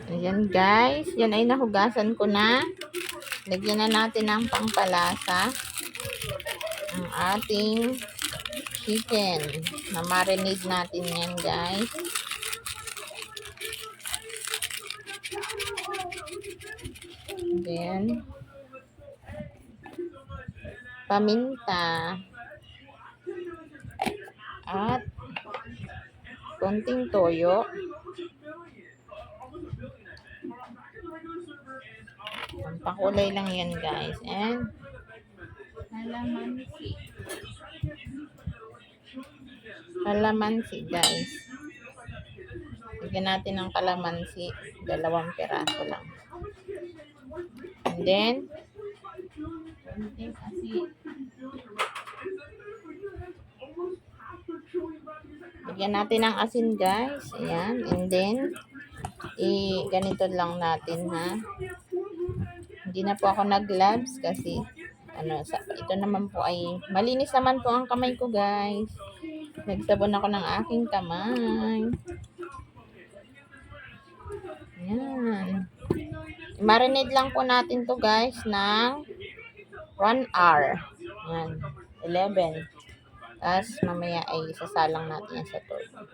Ayan guys, yan ay nahugasan ko na. Lagyan na natin ng pangpalasa ang ating chicken. Na-marinate natin yan guys. Then, paminta at konting toyo. Pakulay lang yan guys. And kalamansi. Kalamansi guys. Lagyan natin ng kalamansi. 2 piraso lang. And then, konting asin. Lagyan natin ng asin guys. Ayan. And then, ganito lang natin ha. Hindi na po ako nag-gloves kasi ito naman po ay malinis naman po ang kamay ko guys. Nagsabon ako ng aking kamay. Ayan. Marinate lang po natin to guys ng 1 hour. Ayan. 11. Tapos mamaya ay sasalang natin yan sa turbo.